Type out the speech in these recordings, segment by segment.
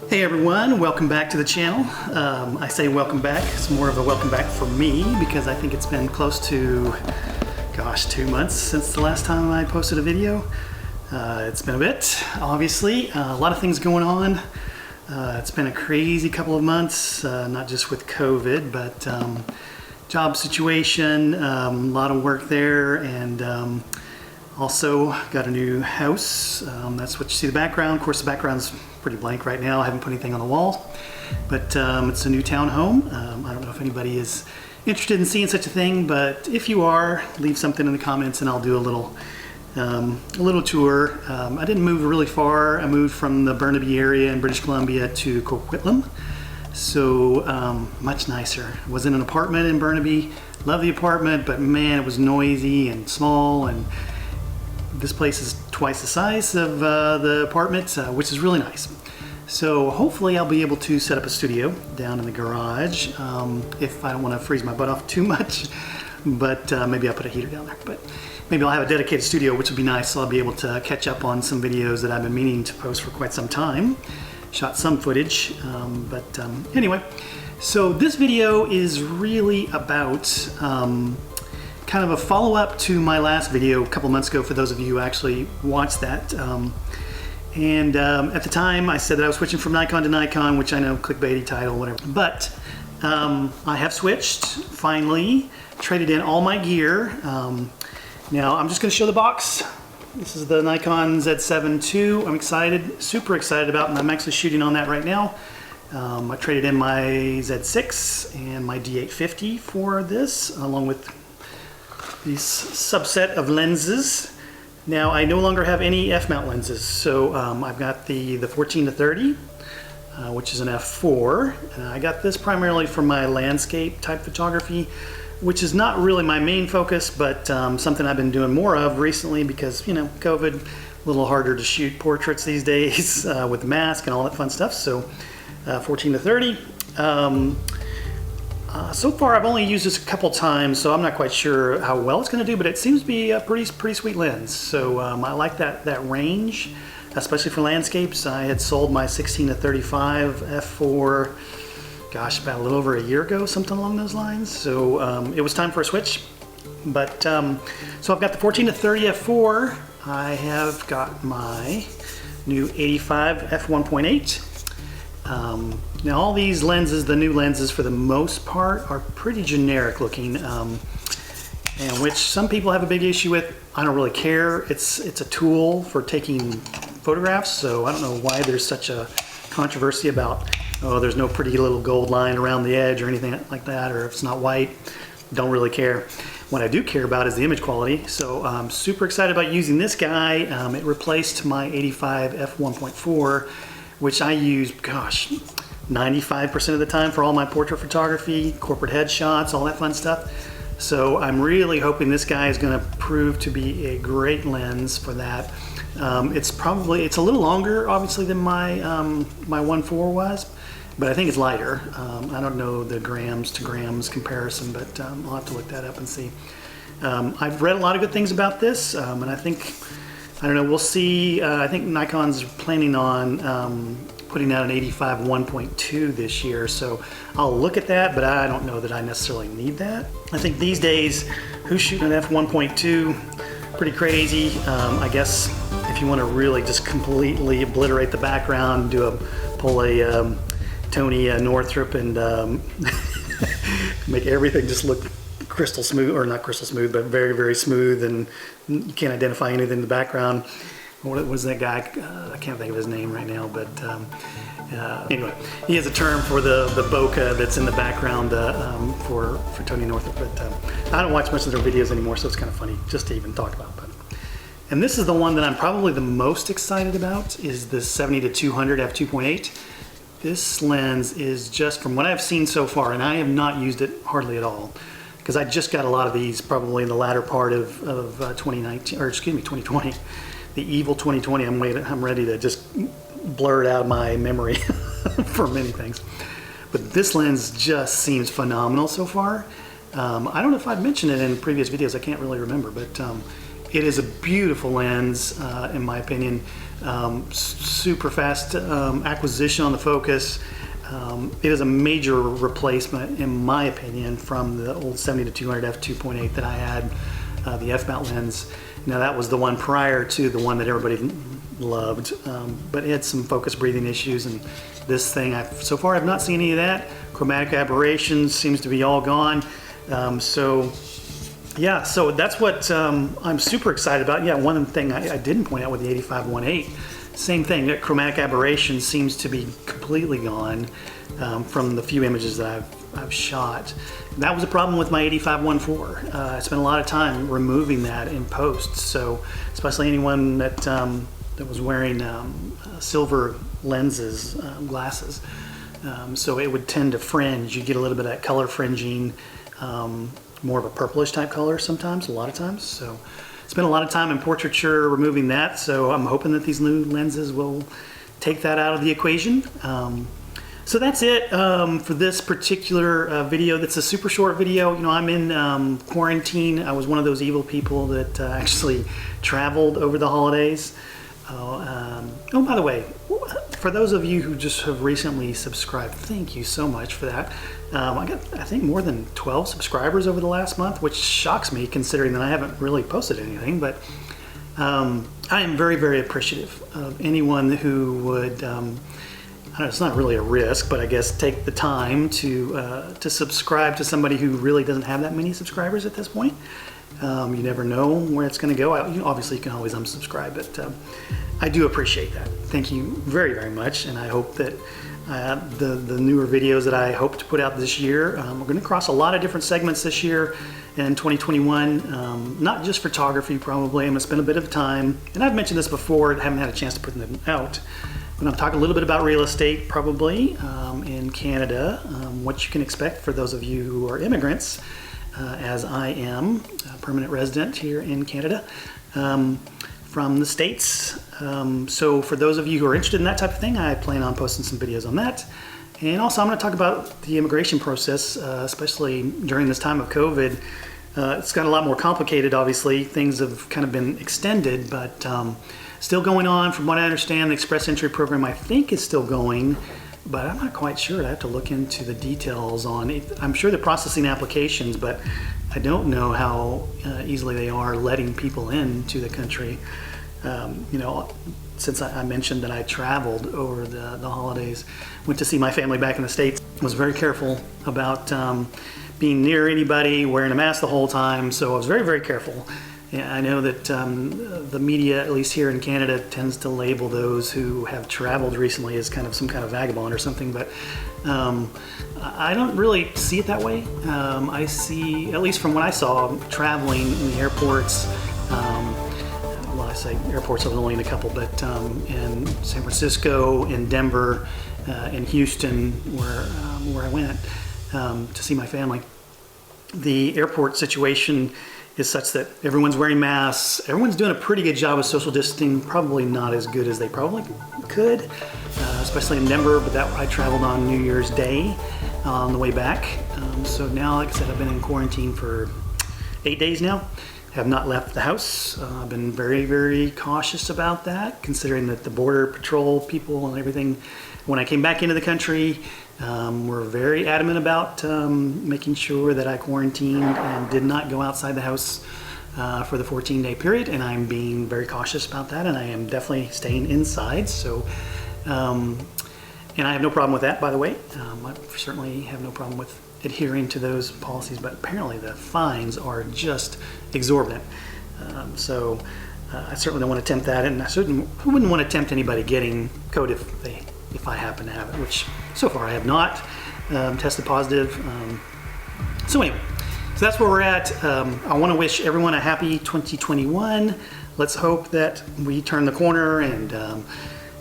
Hey everyone, welcome back to the channel. I say welcome back, it's more of a welcome back for me because I think it's been close to, gosh, 2 months since the last time I posted a video. It's been a bit, obviously, a lot of things going on. It's been a crazy couple of months, not just with COVID, but job situation, a lot of work there, and also got a new house. That's what you see in the background. Of course, the background's pretty blank right now. I haven't put anything on the wall, but it's a new townhome. I don't know if anybody is interested in seeing such a thing, but if you are, leave something in the comments and I'll do a little tour. I didn't move really far. I moved from the Burnaby area in British Columbia to Coquitlam, so much nicer. I was in an apartment in Burnaby. Love the apartment, but man, it was noisy and small, and this place is twice the size of the apartment, which is really nice. So hopefully I'll be able to set up a studio down in the garage if I don't want to freeze my butt off too much, but maybe I'll put a heater down there. But maybe I'll have a dedicated studio, which would be nice, so I'll be able to catch up on some videos that I've been meaning to post for quite some time. Shot some footage, but anyway. So this video is really about kind of a follow-up to my last video a couple months ago, for those of you who actually watched that. At the time I said that I was switching from Nikon to Nikon, which I know, clickbaity title, whatever. But I have switched, finally, traded in all my gear. Now I'm just gonna show the box. This is the Nikon Z7 II. I'm excited, super excited about, and I'm actually shooting on that right now. I traded in my Z6 and my D850 for this, along with these subset of lenses. Now I no longer have any f-mount lenses, so I've got the 14-30, which is an f4. I got this primarily for my landscape type photography, which is not really my main focus, but something I've been doing more of recently because, you know, COVID, a little harder to shoot portraits these days with the mask and all that fun stuff. So 14-30. So far I've only used this a couple times, so I'm not quite sure how well it's going to do, but it seems to be a pretty sweet lens. So I like that range, especially for landscapes. I had sold my 16-35 f4, gosh, about a little over a year ago, something along those lines. So it was time for a switch. But so I've got the 14-30 f4. I have got my new 85 f1.8. Now all these lenses, the new lenses for the most part, are pretty generic looking, and which some people have a big issue with. I don't really care. It's a tool for taking photographs, so I don't know why there's such a controversy about, oh, there's no pretty little gold line around the edge or anything like that, or if it's not white. Don't really care. What I do care about is the image quality, so I'm super excited about using this guy. It replaced my 85 f1.4, which I use, gosh, 95% of the time for all my portrait photography, corporate headshots, all that fun stuff. So I'm really hoping this guy is going to prove to be a great lens for that. It's a little longer, obviously, than my my 1.4 was, but I think it's lighter. I don't know the grams to grams comparison, but I'll have to look that up and see. I've read a lot of good things about this, and I think, I don't know, we'll see. I think Nikon's planning on putting out an 85 1.2 this year, so I'll look at that, but I don't know that I necessarily need that. I think these days, who's shooting an f1.2? Pretty crazy. I guess if you want to really just completely obliterate the background, pull a Tony Northrup and make everything just look crystal smooth, or not crystal smooth, but very smooth, and you can't identify anything in the background. What was that guy? I can't think of his name right now, but anyway, he has a term for the bokeh that's in the background for Tony Northrup, but I don't watch much of their videos anymore, so it's kind of funny just to even talk about. And this is the one that I'm probably the most excited about, is the 70-200 f2.8. This lens is just, from what I've seen so far, and I have not used it hardly at all, because I just got a lot of these probably in the latter part of 2019, or excuse me, 2020. The evil 2020, I'm ready to just blur it out of my memory for many things. But this lens just seems phenomenal so far. I don't know if I've mentioned it in previous videos, I can't really remember, but it is a beautiful lens in my opinion. Super fast acquisition on the focus. It is a major replacement, in my opinion, from the old 70-200 f2.8 that I had, the f-mount lens. Now that was the one prior to the one that everybody loved, but it had some focus breathing issues, and this thing, so far I've not seen any of that. Chromatic aberrations seems to be all gone. So yeah, so that's what I'm super excited about. Yeah, one thing I didn't point out with the 85-1.8, same thing, that chromatic aberration seems to be completely gone from the few images that I've shot. That was a problem with my 85-1.4. I spent a lot of time removing that in post, so especially anyone that was wearing silver lenses, glasses. So it would tend to fringe. You get a little bit of that color fringing, more of a purplish type color sometimes, a lot of times. So spent a lot of time in portraiture removing that, so I'm hoping that these new lenses will take that out of the equation. So that's it for this particular video. That's a super short video. You know, I'm in quarantine. I was one of those evil people that actually traveled over the holidays. Oh, by the way, for those of you who just have recently subscribed, thank you so much for that. I got, I think, more than 12 subscribers over the last month, which shocks me considering that I haven't really posted anything, but I am very, very appreciative of anyone who would, I don't know, it's not really a risk, but I guess take the time to subscribe to somebody who really doesn't have that many subscribers at this point. You never know where it's going to go. Obviously, you can always unsubscribe, but I do appreciate that. Thank you very, very much, and I hope that the newer videos that I hope to put out this year, we're going to cross a lot of different segments this year in 2021, not just photography probably. I'm going to spend a bit of time, and I've mentioned this before, I haven't had a chance to put them out, but I'm talking a little bit about real estate probably in Canada, what you can expect for those of you who are immigrants, as I am a permanent resident here in Canada from the States. So for those of you who are interested in that type of thing, I plan on posting some videos on that. And also I'm going to talk about the immigration process, especially during this time of COVID. It's got a lot more complicated, obviously. Things have kind of been extended, but still going on. From what I understand, the Express Entry program I think is still going, but I'm not quite sure. I have to look into the details on it. I'm sure they're processing applications, but I don't know how easily they are letting people into the country. You know, since I mentioned that I traveled over the holidays, went to see my family back in the States, was very careful about being near anybody, wearing a mask the whole time, so I was very, very careful. Yeah, I know that the media, at least here in Canada, tends to label those who have traveled recently as kind of some kind of vagabond or something, but I don't really see it that way. I see, at least from what I saw, traveling in the airports, well, I say airports, I was only in a couple, but in San Francisco, in Denver, in Houston, where I went to see my family. The airport situation is such that everyone's wearing masks. Everyone's doing a pretty good job of social distancing, probably not as good as they probably could, especially in Denver, but that I traveled on New Year's Day on the way back. So now, like I said, I've been in quarantine for 8 days now. Have not left the house. I've been very, very cautious about that, considering that the border patrol people and everything, when I came back into the country, were very adamant about making sure that I quarantined and did not go outside the house for the 14-day period, and I'm being very cautious about that, and I am definitely staying inside. So, and I have no problem with that, by the way. I certainly have no problem with adhering to those policies, but apparently the fines are just exorbitant. So I certainly don't want to tempt that, and I certainly wouldn't want to tempt anybody getting COVID if I happen to have it, which so far I have not tested positive. So anyway, so that's where we're at. I want to wish everyone a happy 2021. Let's hope that we turn the corner and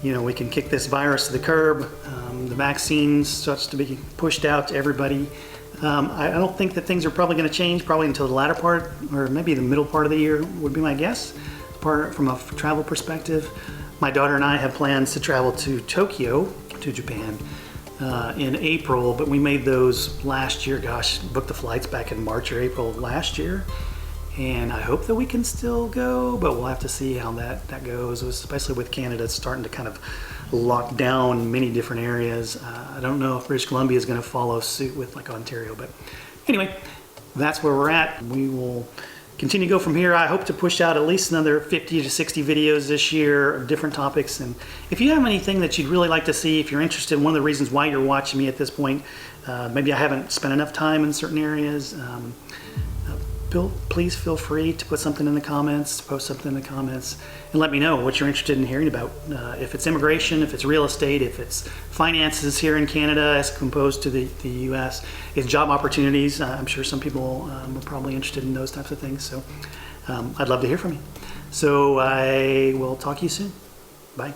you know, we can kick this virus to the curb. The vaccine starts to be pushed out to everybody. I don't think that things are probably going to change probably until the latter part, or maybe the middle part of the year would be my guess, from a travel perspective. My daughter and I have plans to travel to Tokyo, to Japan, in April, but we made those last year. Gosh, booked the flights back in March or April of last year. and I hope that we can still go, but we'll have to see how that goes, especially with Canada starting to kind of lock down many different areas. I don't know if British Columbia is going to follow suit with like Ontario, but anyway, that's where we're at. We will continue to go from here. I hope to push out at least another 50 to 60 videos this year of different topics. And if you have anything that you'd really like to see, if you're interested, one of the reasons why you're watching me at this point, maybe I haven't spent enough time in certain areas, please feel free to put something in the comments, post something in the comments, and let me know what you're interested in hearing about. If it's immigration, if it's real estate, if it's finances here in Canada as opposed to the US, if job opportunities. I'm sure some people are probably interested in those types of things. So I'd love to hear from you. So I will talk to you soon. Bye.